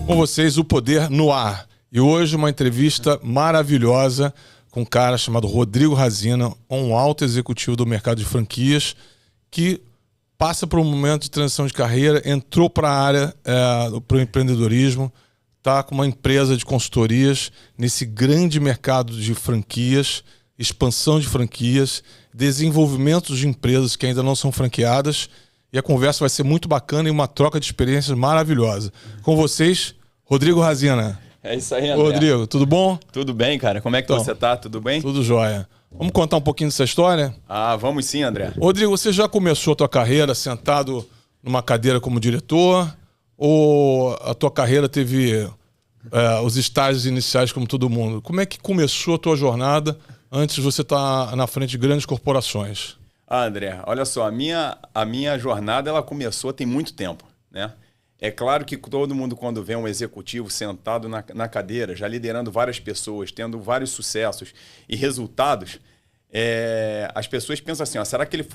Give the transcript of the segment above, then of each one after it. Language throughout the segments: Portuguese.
Com vocês, o Poder no Ar. E hoje uma entrevista maravilhosa com um cara chamado Rodrigo Razina, um alto executivo do mercado de franquias, que passa por um momento de transição de carreira, entrou para a área para o empreendedorismo, está com uma empresa de consultorias nesse grande mercado de franquias, expansão de franquias, desenvolvimento de empresas que ainda não são franqueadas. E a conversa vai ser muito bacana e uma troca de experiências maravilhosa. Com vocês, Rodrigo Razina. É isso aí, André. Rodrigo, tudo bom? Tudo bem, cara. Como é que você tá? Tudo bem? Tudo jóia. Vamos contar um pouquinho dessa história? Ah, vamos sim, André. Rodrigo, você já começou a tua carreira sentado numa cadeira como diretor? Ou a tua carreira teve os estágios iniciais como todo mundo? Como é que começou a tua jornada antes de você estar na frente de grandes corporações? Ah, André, olha só, a minha jornada ela começou tem muito tempo, né? É claro que todo mundo, quando vê um executivo sentado na cadeira, já liderando várias pessoas, tendo vários sucessos e resultados, as pessoas pensam assim, ó, será que ele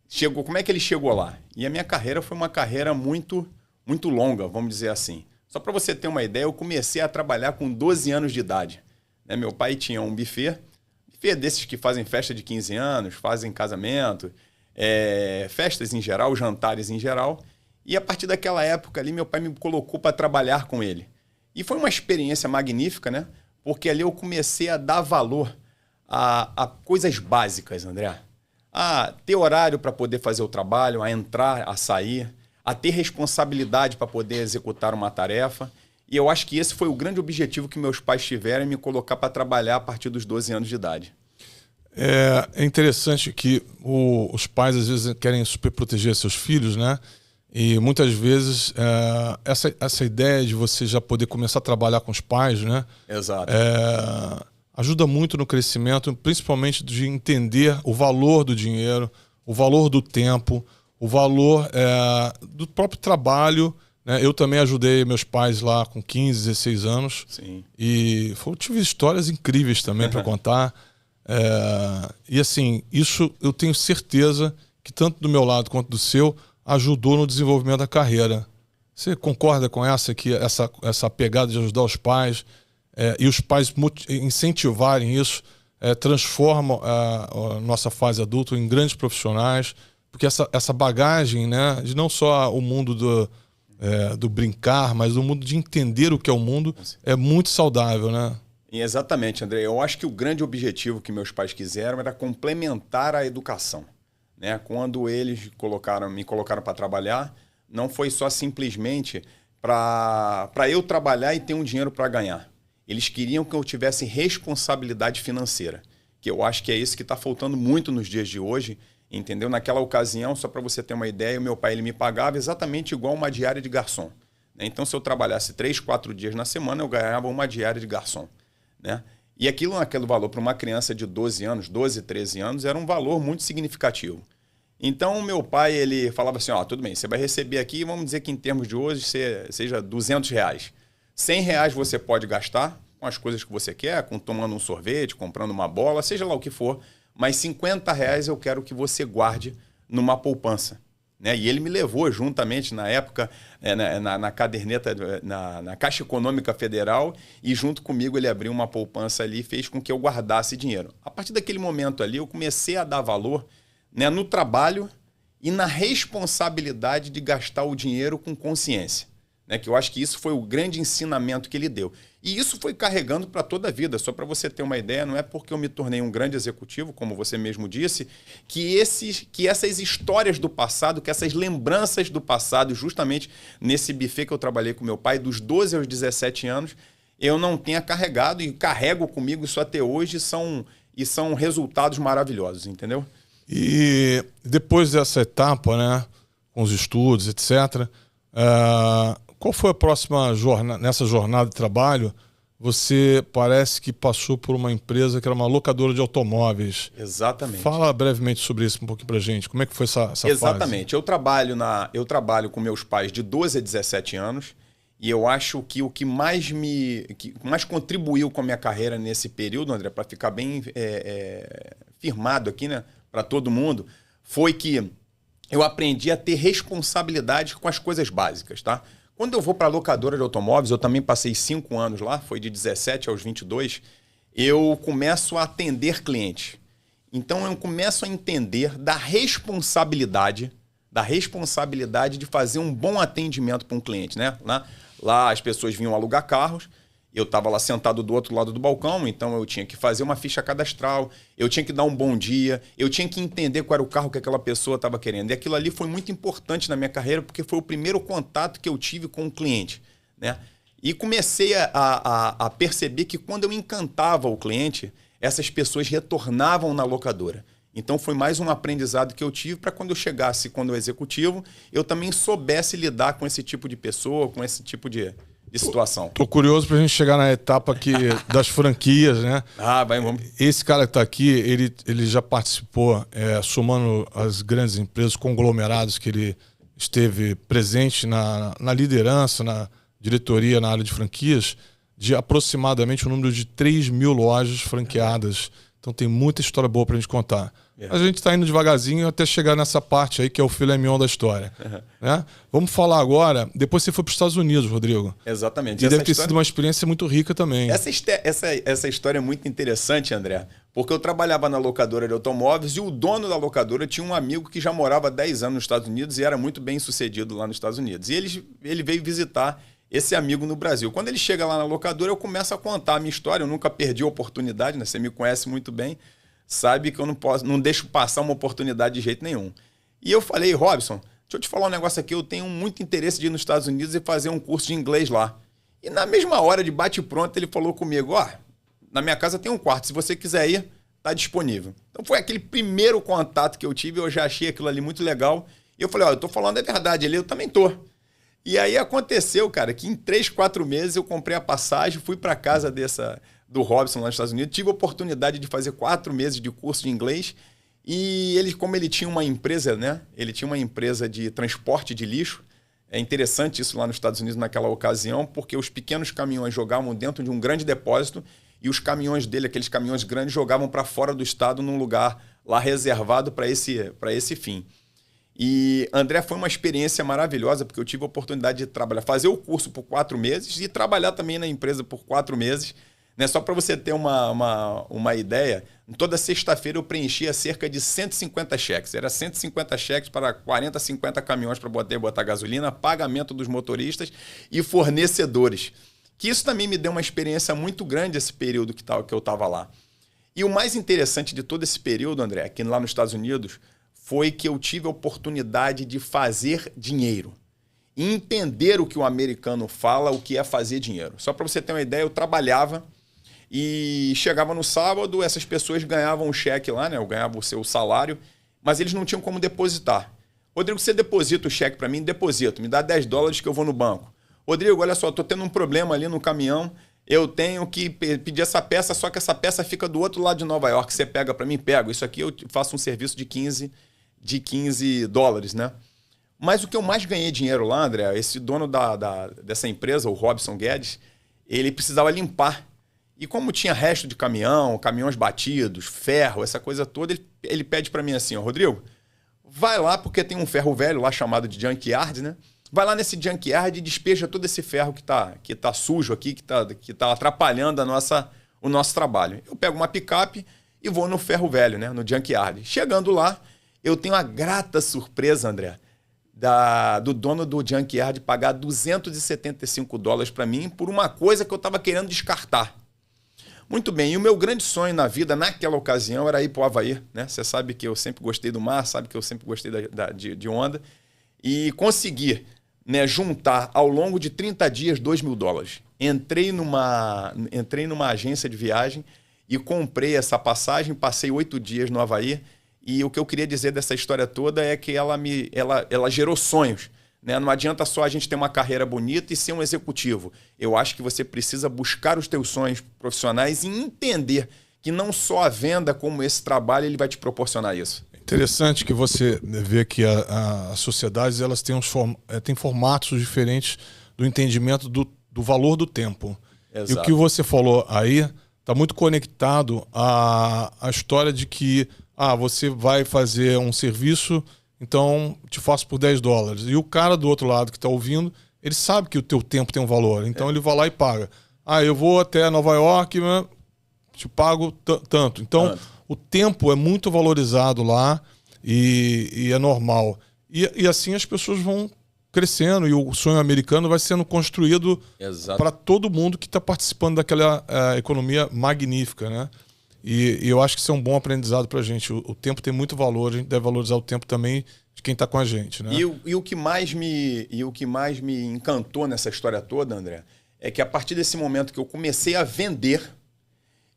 chegou, como é que ele chegou lá? E a minha carreira foi uma carreira muito, muito longa, vamos dizer assim. Só para você ter uma ideia, eu comecei a trabalhar com 12 anos de idade. Né? Meu pai tinha um buffet desses que fazem festa de 15 anos, fazem casamento, festas em geral, jantares em geral. E a partir daquela época ali, meu pai me colocou para trabalhar com ele. E foi uma experiência magnífica, né? Porque ali eu comecei a dar valor a coisas básicas, André. A ter horário para poder fazer o trabalho, a entrar, a sair, a ter responsabilidade para poder executar uma tarefa. E eu acho que esse foi o grande objetivo que meus pais tiveram em me colocar para trabalhar a partir dos 12 anos de idade. É interessante que os pais às vezes querem super proteger seus filhos, né? E muitas vezes essa ideia de você já poder começar a trabalhar com os pais, né? Exato. Ajuda muito no crescimento, principalmente de entender o valor do dinheiro, o valor do tempo, o valor do próprio trabalho. Eu também ajudei meus pais lá com 15, 16 anos. Sim. E tive histórias incríveis também para contar. E assim, isso eu tenho certeza que tanto do meu lado quanto do seu ajudou no desenvolvimento da carreira. Você concorda com essa pegada de ajudar os pais e os pais incentivarem isso, transformam a nossa fase adulta em grandes profissionais, porque essa bagagem, né, de não só o mundo do brincar, mas o mundo de entender o que é o mundo, é muito saudável, né? Exatamente, André. Eu acho que o grande objetivo que meus pais quiseram era complementar a educação. Né? Quando eles me colocaram para trabalhar, não foi só simplesmente para eu trabalhar e ter um dinheiro para ganhar. Eles queriam que eu tivesse responsabilidade financeira, que eu acho que é isso que está faltando muito nos dias de hoje, entendeu? Naquela ocasião, só para você ter uma ideia, o meu pai ele me pagava exatamente igual uma diária de garçom. Né? Então, se eu trabalhasse 3, 4 dias na semana, eu ganhava uma diária de garçom. Né? E aquele valor para uma criança de 12 anos, 12, 13 anos, era um valor muito significativo. Então, o meu pai ele falava assim, tudo bem, você vai receber aqui, vamos dizer que em termos de hoje seja R$200. R$100 você pode gastar com as coisas que você quer, tomando um sorvete, comprando uma bola, seja lá o que for, mas R$50 eu quero que você guarde numa poupança. Né? E ele me levou juntamente, na época, na caderneta, na Caixa Econômica Federal, e junto comigo ele abriu uma poupança ali e fez com que eu guardasse dinheiro. A partir daquele momento ali, eu comecei a dar valor, né, no trabalho e na responsabilidade de gastar o dinheiro com consciência. Né? Que eu acho que isso foi o grande ensinamento que ele deu. E isso foi carregando para toda a vida. Só para você ter uma ideia, não é porque eu me tornei um grande executivo, como você mesmo disse, que essas histórias do passado, que essas lembranças do passado, justamente nesse buffet que eu trabalhei com meu pai, dos 12 aos 17 anos, eu não tenha carregado e carrego comigo isso até hoje e são resultados maravilhosos, entendeu? E depois dessa etapa, né, com os estudos, etc., qual foi a próxima jornada? Nessa jornada de trabalho, você parece que passou por uma empresa que era uma locadora de automóveis. Exatamente. Fala brevemente sobre isso um pouquinho pra gente. Como é que foi essa Exatamente. fase? Eu trabalho com meus pais de 12 a 17 anos e eu acho que o que mais contribuiu com a minha carreira nesse período, André, para ficar bem firmado aqui, né, para todo mundo, foi que eu aprendi a ter responsabilidade com as coisas básicas, tá? Quando eu vou para a locadora de automóveis, eu também passei 5 anos lá, foi de 17 aos 22, eu começo a atender clientes. Então eu começo a entender da responsabilidade de fazer um bom atendimento para um cliente, né? Lá as pessoas vinham alugar carros, eu estava lá sentado do outro lado do balcão, então eu tinha que fazer uma ficha cadastral, eu tinha que dar um bom dia, eu tinha que entender qual era o carro que aquela pessoa estava querendo. E aquilo ali foi muito importante na minha carreira, porque foi o primeiro contato que eu tive com o cliente, né? E comecei a perceber que quando eu encantava o cliente, essas pessoas retornavam na locadora. Então foi mais um aprendizado que eu tive para quando eu chegasse, quando eu executivo, eu também soubesse lidar com esse tipo de pessoa, com esse tipo de situação. Tô curioso pra gente chegar na etapa aqui das franquias, né? Vamos. Esse cara que tá aqui, ele já participou, somando as grandes empresas, conglomerados que ele esteve presente na liderança, na diretoria, na área de franquias, de aproximadamente o número de 3 mil lojas franqueadas. Então tem muita história boa pra gente contar. A gente tá indo devagarzinho até chegar nessa parte aí que é o filé mignon da história. Né? Vamos falar agora, depois você foi para os Estados Unidos, Rodrigo. Exatamente. E deve ter sido uma experiência muito rica também. Essa história é muito interessante, André, porque eu trabalhava na locadora de automóveis e o dono da locadora tinha um amigo que já morava há 10 anos nos Estados Unidos e era muito bem sucedido lá nos Estados Unidos. E ele veio visitar esse amigo no Brasil. Quando ele chega lá na locadora, eu começo a contar a minha história. Eu nunca perdi a oportunidade, né? Você me conhece muito bem, sabe que eu não deixo passar uma oportunidade de jeito nenhum. E eu falei, Robson, deixa eu te falar um negócio aqui, eu tenho muito interesse de ir nos Estados Unidos e fazer um curso de inglês lá. E na mesma hora de bate-pronto, ele falou comigo, na minha casa tem um quarto, se você quiser ir, tá disponível. Então foi aquele primeiro contato que eu tive, eu já achei aquilo ali muito legal. E eu falei, eu tô falando a verdade, eu também tô. E aí aconteceu, cara, que em 3, 4 meses eu comprei a passagem, fui para casa do Robson lá nos Estados Unidos, tive a oportunidade de fazer 4 meses de curso de inglês e como ele tinha uma empresa, né? Ele tinha uma empresa de transporte de lixo. É interessante isso lá nos Estados Unidos naquela ocasião, porque os pequenos caminhões jogavam dentro de um grande depósito e os caminhões dele, aqueles caminhões grandes, jogavam para fora do estado num lugar lá reservado para esse fim. E, André, foi uma experiência maravilhosa, porque eu tive a oportunidade de trabalhar, fazer o curso por 4 meses e trabalhar também na empresa por 4 meses. Né? Só para você ter uma ideia, toda sexta-feira eu preenchia cerca de 150 cheques. Era 150 cheques para 40, 50 caminhões para botar gasolina, pagamento dos motoristas e fornecedores. Que isso também me deu uma experiência muito grande esse período que eu estava lá. E o mais interessante de todo esse período, André, aqui lá nos Estados Unidos, foi que eu tive a oportunidade de fazer dinheiro. E entender o que o americano fala, o que é fazer dinheiro. Só para você ter uma ideia, eu trabalhava e chegava no sábado, essas pessoas ganhavam um cheque lá, né? Eu ganhava o seu salário, mas eles não tinham como depositar. Rodrigo, você deposita o cheque para mim? Deposito. Me dá $10 que eu vou no banco. Rodrigo, olha só, estou tendo um problema ali no caminhão, eu tenho que pedir essa peça, só que essa peça fica do outro lado de Nova York. Você pega para mim? Pego. Isso aqui eu faço um serviço de $15, né? Mas o que eu mais ganhei dinheiro lá, André, esse dono dessa empresa, o Robson Guedes, ele precisava limpar. E como tinha resto de caminhões batidos, ferro, essa coisa toda, ele pede para mim assim, Rodrigo, vai lá porque tem um ferro velho lá chamado de junkyard, né? Vai lá nesse junkyard e despeja todo esse ferro que tá sujo aqui, que tá atrapalhando o nosso trabalho. Eu pego uma picape e vou no ferro velho, né? No junkyard. Chegando lá, eu tenho a grata surpresa, André, do dono do junkyard pagar $275 para mim por uma coisa que eu estava querendo descartar. Muito bem, e o meu grande sonho na vida, naquela ocasião, era ir para o Havaí, né? Você sabe que eu sempre gostei do mar, sabe que eu sempre gostei de onda. E consegui, né, juntar ao longo de 30 dias $2.000. Entrei numa agência de viagem e comprei essa passagem, passei 8 dias no Havaí. E o que eu queria dizer dessa história toda é que ela gerou sonhos. Né? Não adianta só a gente ter uma carreira bonita e ser um executivo. Eu acho que você precisa buscar os teus sonhos profissionais e entender que não só a venda como esse trabalho ele vai te proporcionar isso. Interessante que você vê que as sociedades elas têm formatos diferentes do entendimento do valor do tempo. Exato. E o que você falou aí está muito conectado à história de que você vai fazer um serviço, então te faço por $10. E o cara do outro lado que está ouvindo, ele sabe que o teu tempo tem um valor. Então ele vai lá e paga. Ah, eu vou até Nova York, te pago tanto. Então o tempo é muito valorizado lá e é normal. E assim as pessoas vão crescendo e o sonho americano vai sendo construído para todo mundo que está participando daquela economia magnífica, né? E eu acho que isso é um bom aprendizado para a gente. O tempo tem muito valor, a gente deve valorizar o tempo também de quem está com a gente, né? E o que mais me encantou nessa história toda, André, é que a partir desse momento que eu comecei a vender,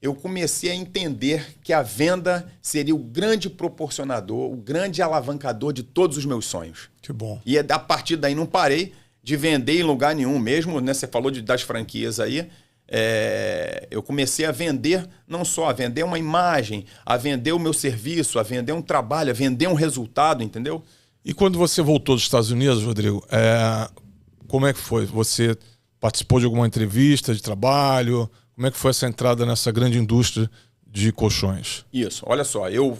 eu comecei a entender que a venda seria o grande proporcionador, o grande alavancador de todos os meus sonhos. Que bom. E a partir daí não parei de vender em lugar nenhum mesmo, né? Você falou das franquias aí. Eu comecei a vender, não só a vender uma imagem, a vender o meu serviço, a vender um trabalho, a vender um resultado, entendeu? E quando você voltou dos Estados Unidos, Rodrigo, como é que foi? Você participou de alguma entrevista de trabalho? Como é que foi essa entrada nessa grande indústria de colchões? Isso, olha só, eu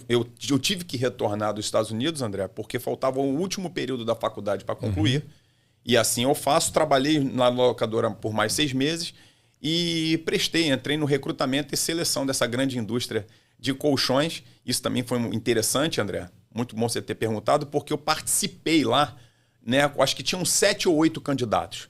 tive que retornar dos Estados Unidos, André, porque faltava o último período da faculdade para concluir. E assim eu faço, trabalhei na locadora por mais 6 meses e entrei no recrutamento e seleção dessa grande indústria de colchões. Isso também foi interessante, André. Muito bom você ter perguntado, porque eu participei lá, né? Acho que tinham 7 ou 8 candidatos.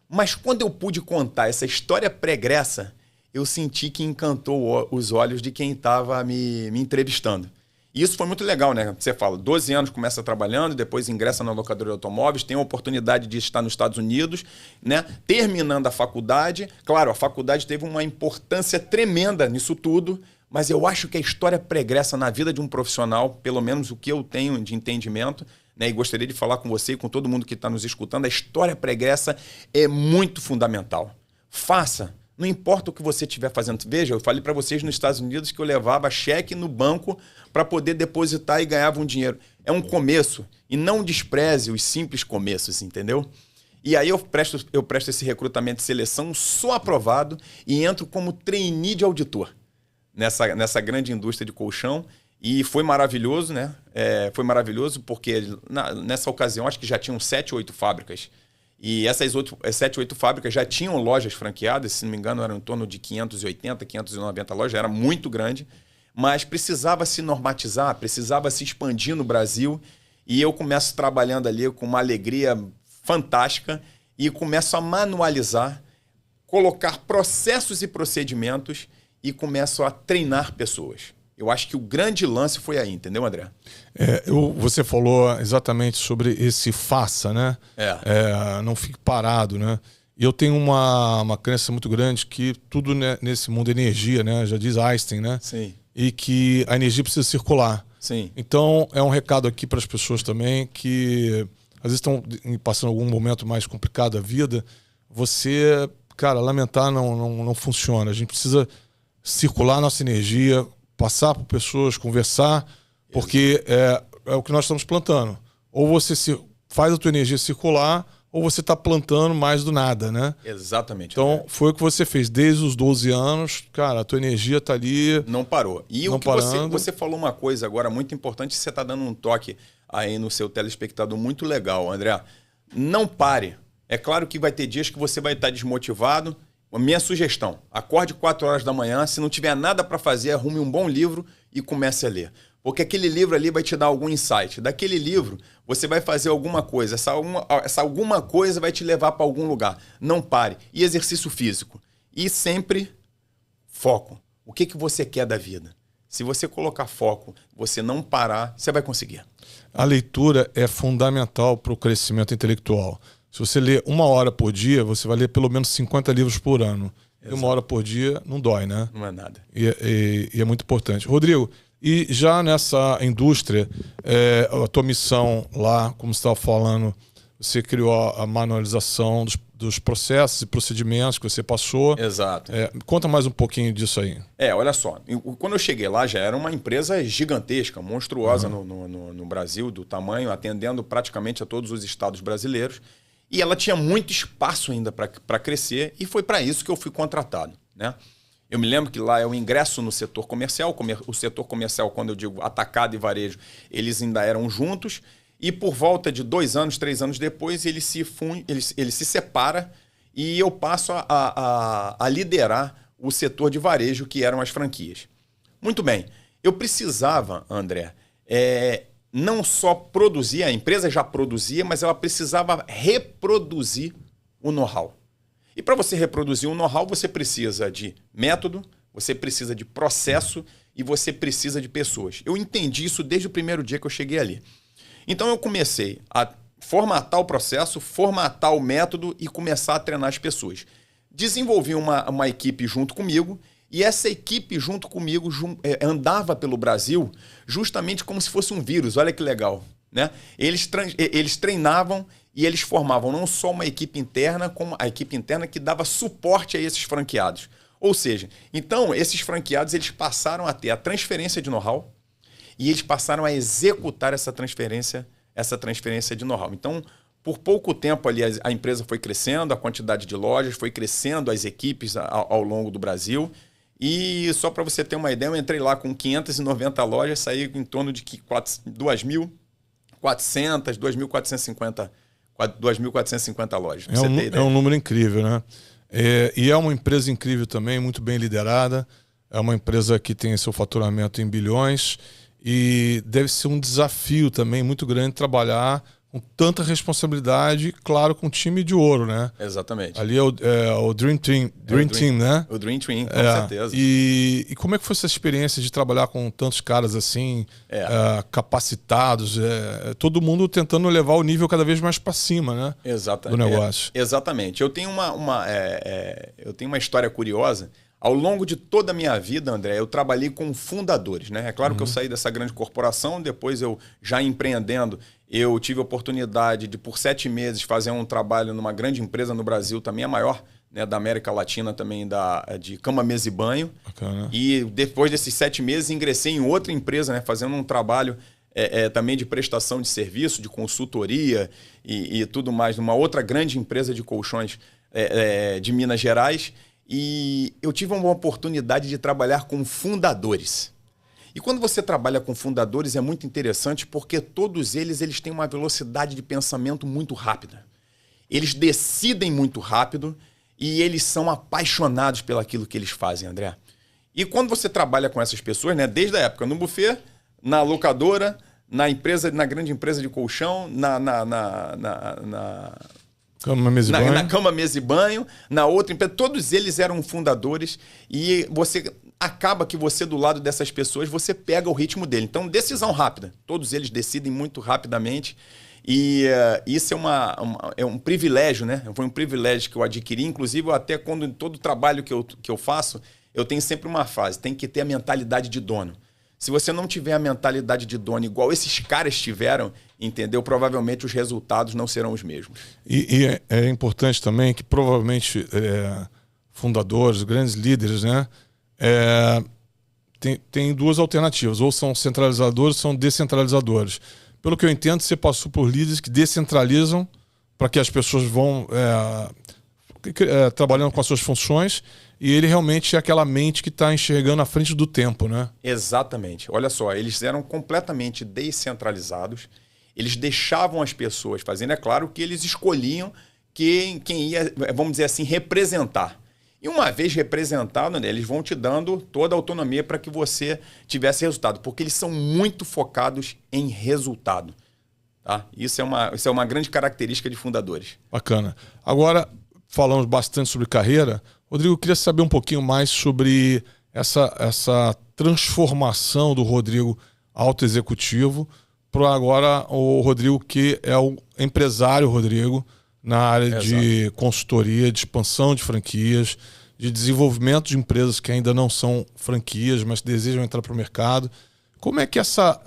Mas quando eu pude contar essa história pregressa, eu senti que encantou os olhos de quem estava me entrevistando. E isso foi muito legal, né? Você fala, 12 anos começa trabalhando, depois ingressa na locadora de automóveis, tem a oportunidade de estar nos Estados Unidos, né? Terminando a faculdade. Claro, a faculdade teve uma importância tremenda nisso tudo, mas eu acho que a história pregressa na vida de um profissional, pelo menos o que eu tenho de entendimento, né? E gostaria de falar com você e com todo mundo que está nos escutando, a história pregressa é muito fundamental. Faça. Não importa o que você estiver fazendo. Veja, eu falei para vocês nos Estados Unidos que eu levava cheque no banco para poder depositar e ganhava um dinheiro. É um começo. E não despreze os simples começos, entendeu? E aí eu presto esse recrutamento de seleção, sou aprovado e entro como trainee de auditor nessa grande indústria de colchão. E foi maravilhoso, né? Foi maravilhoso porque nessa ocasião acho que já tinham 7 ou 8 fábricas. E essas 7 ou 8 fábricas já tinham lojas franqueadas, se não me engano, eram em torno de 580, 590 lojas, era muito grande, mas precisava se normatizar, precisava se expandir no Brasil. E eu começo trabalhando ali com uma alegria fantástica e começo a manualizar, colocar processos e procedimentos e começo a treinar pessoas. Eu acho que o grande lance foi aí, entendeu, André? Você falou exatamente sobre esse faça, né? Não fique parado, né? E eu tenho uma crença muito grande que tudo nesse mundo é energia, né? Já diz Einstein, né? Sim. E que a energia precisa circular. Sim. Então, é um recado aqui para as pessoas também que às vezes estão passando algum momento mais complicado da vida. Você, cara, lamentar não funciona. A gente precisa circular a nossa energia, passar por pessoas, conversar, porque é o que nós estamos plantando. Ou você faz a tua energia circular, ou você está plantando mais do nada, né? Exatamente. Então, foi o que você fez desde os 12 anos. Cara, a tua energia está ali. Não parou. E o que você falou uma coisa agora muito importante, você está dando um toque aí no seu telespectador muito legal, André. Não pare. É claro que vai ter dias que você vai estar desmotivado. A minha sugestão, acorde 4 horas da manhã, se não tiver nada para fazer, arrume um bom livro e comece a ler. Porque aquele livro ali vai te dar algum insight. Daquele livro, você vai fazer alguma coisa. Essa alguma coisa vai te levar para algum lugar. Não pare. E exercício físico. E sempre foco. O que você quer da vida? Se você colocar foco, você não parar, você vai conseguir. A leitura é fundamental para o crescimento intelectual. Se você lê 1 hora por dia, você vai ler pelo menos 50 livros por ano. Exato. E 1 hora por dia não dói, né? Não é nada. E é muito importante. Rodrigo, e já nessa indústria, a tua missão lá, como você estava falando, você criou a manualização dos processos e procedimentos que você passou. Exato. Conta mais um pouquinho disso aí. Olha só. Quando eu cheguei lá, já era uma empresa gigantesca, monstruosa no Brasil, do tamanho, atendendo praticamente a todos os estados brasileiros. E ela tinha muito espaço ainda para crescer e foi para isso que eu fui contratado, né? Eu me lembro que lá eu ingresso no setor comercial. O setor comercial, quando eu digo atacado e varejo, eles ainda eram juntos. E por volta de 2 anos, 3 anos depois, ele se separa e eu passo a liderar o setor de varejo, que eram as franquias. Muito bem. Eu precisava, André, não só produzir, a empresa já produzia, mas ela precisava reproduzir o know-how. E para você reproduzir um know-how, você precisa de método, você precisa de processo e você precisa de pessoas. Eu entendi isso desde o primeiro dia que eu cheguei ali. Então eu comecei a formatar o processo, formatar o método e começar a treinar as pessoas. Desenvolvi uma equipe junto comigo e essa equipe junto comigo andava pelo Brasil justamente como se fosse um vírus. Olha que legal, né? Eles treinavam e eles formavam não só uma equipe interna, como a equipe interna que dava suporte a esses franqueados. Ou seja, então esses franqueados eles passaram a ter a transferência de know-how e eles passaram a executar essa transferência de know-how. Então, por pouco tempo ali a empresa foi crescendo, a quantidade de lojas foi crescendo, as equipes ao longo do Brasil. E só para você ter uma ideia, eu entrei lá com 590 lojas, saí em torno de 2.400, 2.450 lojas. É um número incrível, né? E é uma empresa incrível também, muito bem liderada. É uma empresa que tem seu faturamento em bilhões e deve ser um desafio também muito grande trabalhar com tanta responsabilidade, claro, com um time de ouro, né? Exatamente. Ali é o Dream Team, né? O Dream Team, com certeza. E como é que foi essa experiência de trabalhar com tantos caras assim, capacitados, todo mundo tentando levar o nível cada vez mais para cima, né? Exatamente. Do negócio. Exatamente. Eu tenho uma história curiosa. Ao longo de toda a minha vida, André, eu trabalhei com fundadores, né? É claro que eu saí dessa grande corporação, depois eu já empreendendo, eu tive a oportunidade de, por 7 meses, fazer um trabalho numa grande empresa no Brasil, também a maior, né, da América Latina, também de cama, mesa e banho. Bacana. E depois desses 7 meses, ingressei em outra empresa, né, fazendo um trabalho também de prestação de serviço, de consultoria e tudo mais, numa outra grande empresa de colchões de Minas Gerais. E eu tive uma oportunidade de trabalhar com fundadores. E quando você trabalha com fundadores é muito interessante porque todos eles têm uma velocidade de pensamento muito rápida. Eles decidem muito rápido e eles são apaixonados pelaquilo que eles fazem, André. E quando você trabalha com essas pessoas, né, desde a época no buffet, na locadora, na grande empresa de colchão, Cama, mesa e banho. Na cama, mesa e banho, na outra empresa, todos eles eram fundadores e acaba que você, do lado dessas pessoas, você pega o ritmo dele. Então, decisão rápida. Todos eles decidem muito rapidamente e isso é um privilégio, né? Foi um privilégio que eu adquiri. Inclusive, até quando em todo trabalho que eu faço, eu tenho sempre uma frase, tem que ter a mentalidade de dono. Se você não tiver a mentalidade de dono igual esses caras tiveram, entendeu? Provavelmente os resultados não serão os mesmos. E é importante também que provavelmente fundadores, grandes líderes, né? Tem duas alternativas. Ou são centralizadores ou são descentralizadores. Pelo que eu entendo, você passou por líderes que descentralizam para que as pessoas vão trabalhando com as suas funções e ele realmente é aquela mente que está enxergando à frente do tempo, né? Exatamente. Olha só, eles eram completamente descentralizados, eles deixavam as pessoas fazendo, é claro que eles escolhiam quem ia, vamos dizer assim, representar. E uma vez representado, né, eles vão te dando toda a autonomia para que você tivesse resultado, porque eles são muito focados em resultado. Tá? Isso é uma grande característica de fundadores. Bacana. Agora, falamos bastante sobre carreira. Rodrigo, eu queria saber um pouquinho mais sobre essa transformação do Rodrigo alto executivo para agora o Rodrigo que é o empresário Rodrigo na área de consultoria, de expansão de franquias, de desenvolvimento de empresas que ainda não são franquias, mas desejam entrar para o mercado. Como é que essa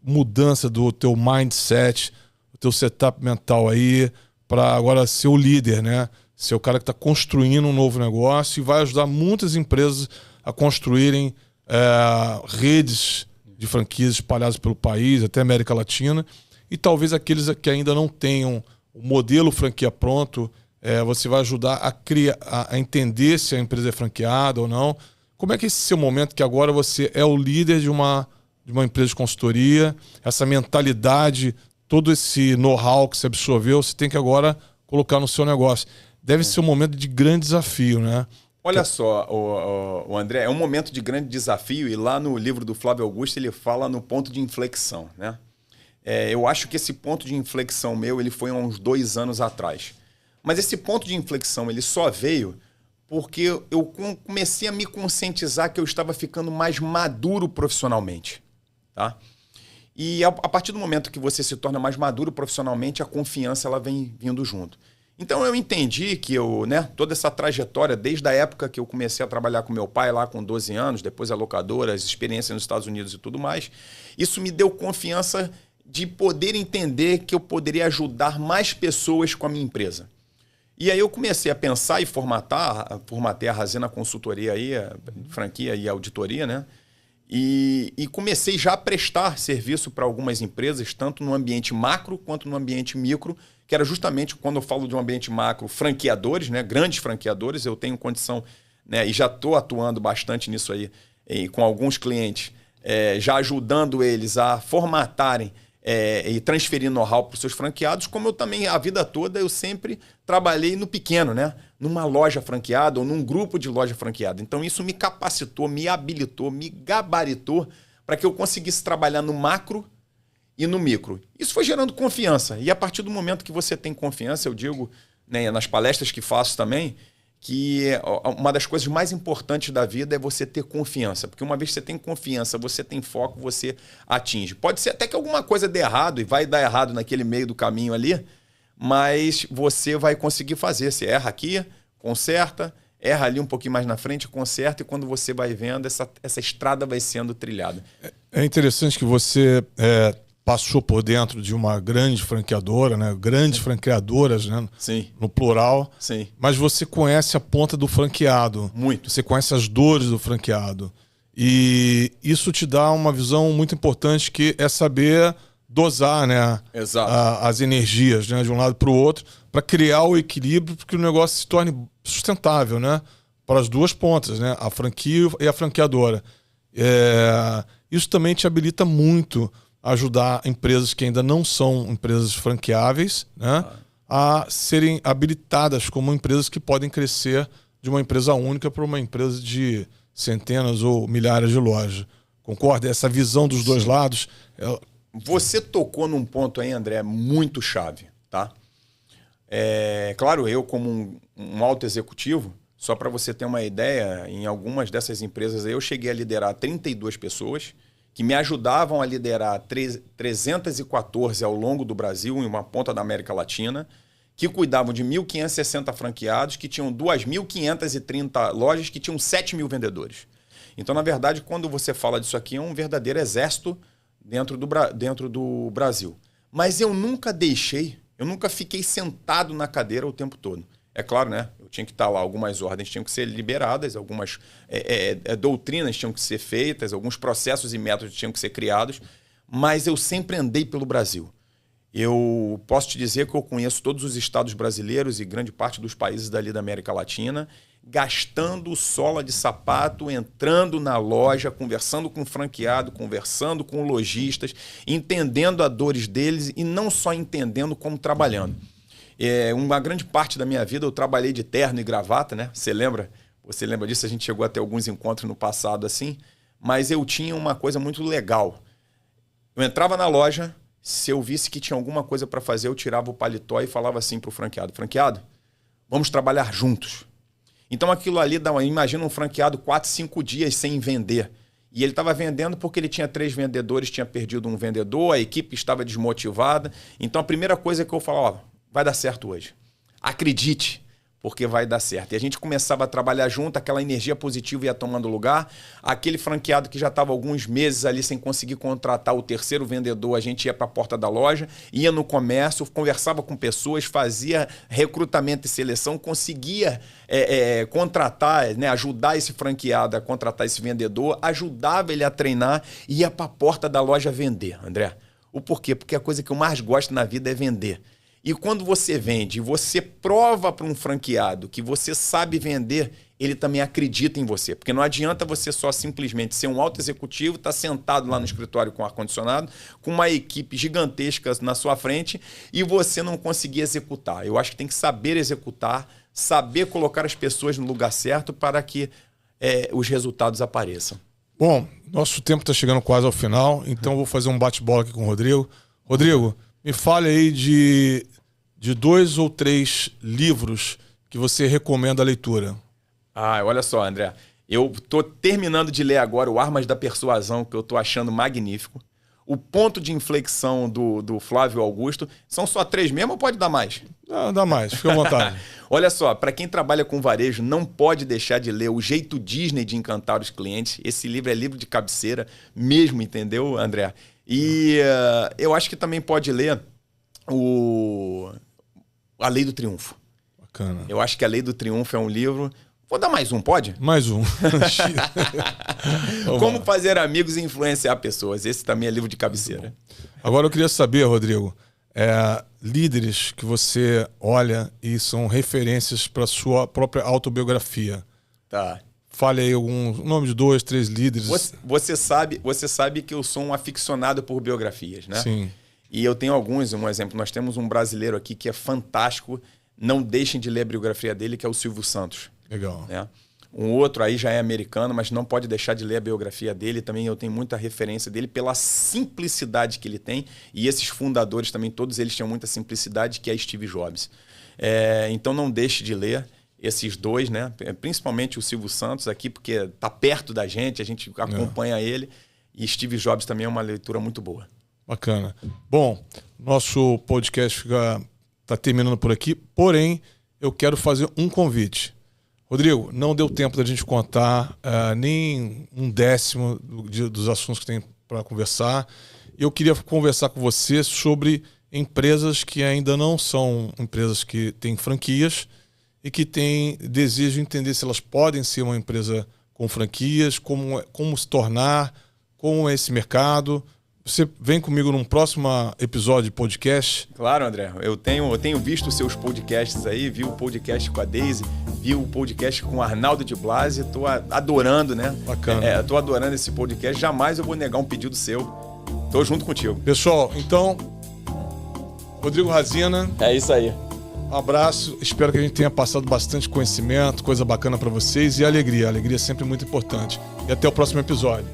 mudança do teu mindset, do teu setup mental aí, para agora ser o líder, né? Ser o cara que está construindo um novo negócio e vai ajudar muitas empresas a construírem redes de franquias espalhadas pelo país, até América Latina. E talvez aqueles que ainda não tenham o modelo franquia pronto, você vai ajudar a entender se a empresa é franqueada ou não. Como é que é esse seu momento que agora você é o líder de uma empresa de consultoria, essa mentalidade todo esse know-how que você absorveu, você tem que agora colocar no seu negócio. Deve ser um momento de grande desafio, né? Olha só, o André, é um momento de grande desafio e lá no livro do Flávio Augusto ele fala no ponto de inflexão, né? Eu acho que esse ponto de inflexão meu ele foi há uns 2 anos atrás. Mas esse ponto de inflexão ele só veio porque eu comecei a me conscientizar que eu estava ficando mais maduro profissionalmente, tá? E a partir do momento que você se torna mais maduro profissionalmente, a confiança ela vem vindo junto. Então eu entendi que toda essa trajetória, desde a época que eu comecei a trabalhar com meu pai lá com 12 anos, depois a locadora, as experiências nos Estados Unidos e tudo mais, isso me deu confiança de poder entender que eu poderia ajudar mais pessoas com a minha empresa. E aí eu comecei a pensar e formatei a Razena Consultoria aí, a franquia e auditoria, né? E comecei já a prestar serviço para algumas empresas, tanto no ambiente macro quanto no ambiente micro, que era justamente quando eu falo de um ambiente macro, franqueadores, né? Grandes franqueadores, eu tenho condição, né? E já estou atuando bastante nisso aí, com alguns clientes, já ajudando eles a formatarem e transferir know-how para os seus franqueados, como eu também, a vida toda, eu sempre trabalhei no pequeno, né? Numa loja franqueada ou num grupo de loja franqueada. Então isso me capacitou, me habilitou, me gabaritou para que eu conseguisse trabalhar no macro e no micro. Isso foi gerando confiança. E a partir do momento que você tem confiança, eu digo, né, nas palestras que faço também, que uma das coisas mais importantes da vida é você ter confiança. Porque uma vez que você tem confiança, você tem foco, você atinge. Pode ser até que alguma coisa dê errado, e vai dar errado naquele meio do caminho ali, mas você vai conseguir fazer. Você erra aqui, conserta, erra ali um pouquinho mais na frente, conserta, e quando você vai vendo, essa estrada vai sendo trilhada. É interessante que você passou por dentro de uma grande franqueadora, né? Grandes franqueadoras, né? Sim. No plural. Sim. Mas você conhece a ponta do franqueado. Muito. Você conhece as dores do franqueado. E isso te dá uma visão muito importante, que é saber dosar, né? Exato. As energias, né? De um lado para o outro, para criar o equilíbrio, para que o negócio se torne sustentável, né? Para as duas pontas, né? A franquia e a franqueadora. Isso também te habilita muito a ajudar empresas que ainda não são empresas franqueáveis, né? A serem habilitadas como empresas que podem crescer de uma empresa única para uma empresa de centenas ou milhares de lojas. Concorda? Essa visão dos dois lados. Você tocou num ponto aí, André, muito chave, tá? Claro, eu como um alto executivo, só para você ter uma ideia, em algumas dessas empresas aí eu cheguei a liderar 32 pessoas que me ajudavam a liderar 314 ao longo do Brasil, em uma ponta da América Latina, que cuidavam de 1.560 franqueados, que tinham 2.530 lojas, que tinham 7.000 vendedores. Então, na verdade, quando você fala disso aqui, é um verdadeiro exército dentro do Brasil. Mas eu nunca fiquei sentado na cadeira o tempo todo. É claro, né? Eu tinha que estar lá, algumas ordens tinham que ser liberadas, algumas doutrinas tinham que ser feitas, alguns processos e métodos tinham que ser criados, mas eu sempre andei pelo Brasil. Eu posso te dizer que eu conheço todos os estados brasileiros e grande parte dos países dali da América Latina, gastando sola de sapato, entrando na loja, conversando com o franqueado, conversando com lojistas, entendendo as dores deles e não só entendendo, como trabalhando. Uma grande parte da minha vida eu trabalhei de terno e gravata, né? Você lembra? Você lembra disso? A gente chegou a ter alguns encontros no passado assim, mas eu tinha uma coisa muito legal. Eu entrava na loja, se eu visse que tinha alguma coisa para fazer, eu tirava o paletó e falava assim para o franqueado: franqueado, vamos trabalhar juntos. Então aquilo ali, imagina um franqueado 4, 5 dias sem vender. E ele estava vendendo porque ele tinha 3 vendedores, tinha perdido um vendedor, a equipe estava desmotivada. Então a primeira coisa que eu falo, vai dar certo hoje. Acredite, porque vai dar certo. E a gente começava a trabalhar junto, aquela energia positiva ia tomando lugar. Aquele franqueado que já estava alguns meses ali sem conseguir contratar o terceiro vendedor, a gente ia para a porta da loja, ia no comércio, conversava com pessoas, fazia recrutamento e seleção, conseguia contratar, né, ajudar esse franqueado a contratar esse vendedor, ajudava ele a treinar e ia para a porta da loja vender, André. O porquê? Porque a coisa que eu mais gosto na vida é vender. E quando você vende, você prova para um franqueado que você sabe vender, ele também acredita em você. Porque não adianta você só simplesmente ser um alto executivo, estar sentado lá no escritório com ar-condicionado, com uma equipe gigantesca na sua frente e você não conseguir executar. Eu acho que tem que saber executar, saber colocar as pessoas no lugar certo para que os resultados apareçam. Bom, nosso tempo está chegando quase ao final, então eu vou fazer um bate-bola aqui com o Rodrigo. Rodrigo, me fale aí de 2 ou 3 livros que você recomenda a leitura. Olha só, André. Eu estou terminando de ler agora o Armas da Persuasão, que eu estou achando magnífico. O Ponto de Inflexão do Flávio Augusto. São só 3 mesmo ou pode dar mais? Não, dá mais, fica à vontade. Olha só, para quem trabalha com varejo, não pode deixar de ler O Jeito Disney de Encantar os Clientes. Esse livro é livro de cabeceira mesmo, entendeu, André? E eu acho que também pode ler A Lei do Triunfo. Bacana. Eu acho que A Lei do Triunfo é um livro... Vou dar mais um, pode? Mais um. Como fazer amigos e influenciar pessoas. Esse também é livro de cabeceira. Agora eu queria saber, Rodrigo, líderes que você olha e são referências para sua própria autobiografia. Tá. Fale aí alguns nome de 2, 3 líderes. Você sabe que eu sou um aficionado por biografias, né? Sim. E eu tenho alguns, um exemplo. Nós temos um brasileiro aqui que é fantástico. Não deixem de ler a biografia dele, que é o Silvio Santos. Legal. Né? Um outro aí já é americano, mas não pode deixar de ler a biografia dele. Também eu tenho muita referência dele pela simplicidade que ele tem. E esses fundadores também, todos eles tinham muita simplicidade, que é Steve Jobs. Então não deixe de ler esses 2, né? Principalmente o Silvio Santos aqui, porque está perto da gente, a gente acompanha ele. E Steve Jobs também é uma leitura muito boa. Bacana. Bom, nosso podcast está terminando por aqui, porém eu quero fazer um convite. Rodrigo, não deu tempo da gente contar nem 1/10 dos assuntos que tem para conversar. Eu queria conversar com você sobre empresas que ainda não são empresas que têm franquias e que têm desejo de entender se elas podem ser uma empresa com franquias, como se tornar, como é esse mercado. Você vem comigo num próximo episódio de podcast? Claro, André. Eu tenho visto os seus podcasts aí, vi o podcast com a Daisy, vi o podcast com o Arnaldo de Blasi, estou adorando, né? Bacana. Estou adorando esse podcast, jamais eu vou negar um pedido seu. Estou junto contigo. Pessoal, então, Rodrigo Razina. É isso aí. Um abraço, espero que a gente tenha passado bastante conhecimento, coisa bacana para vocês e alegria. A alegria é sempre muito importante. E até o próximo episódio.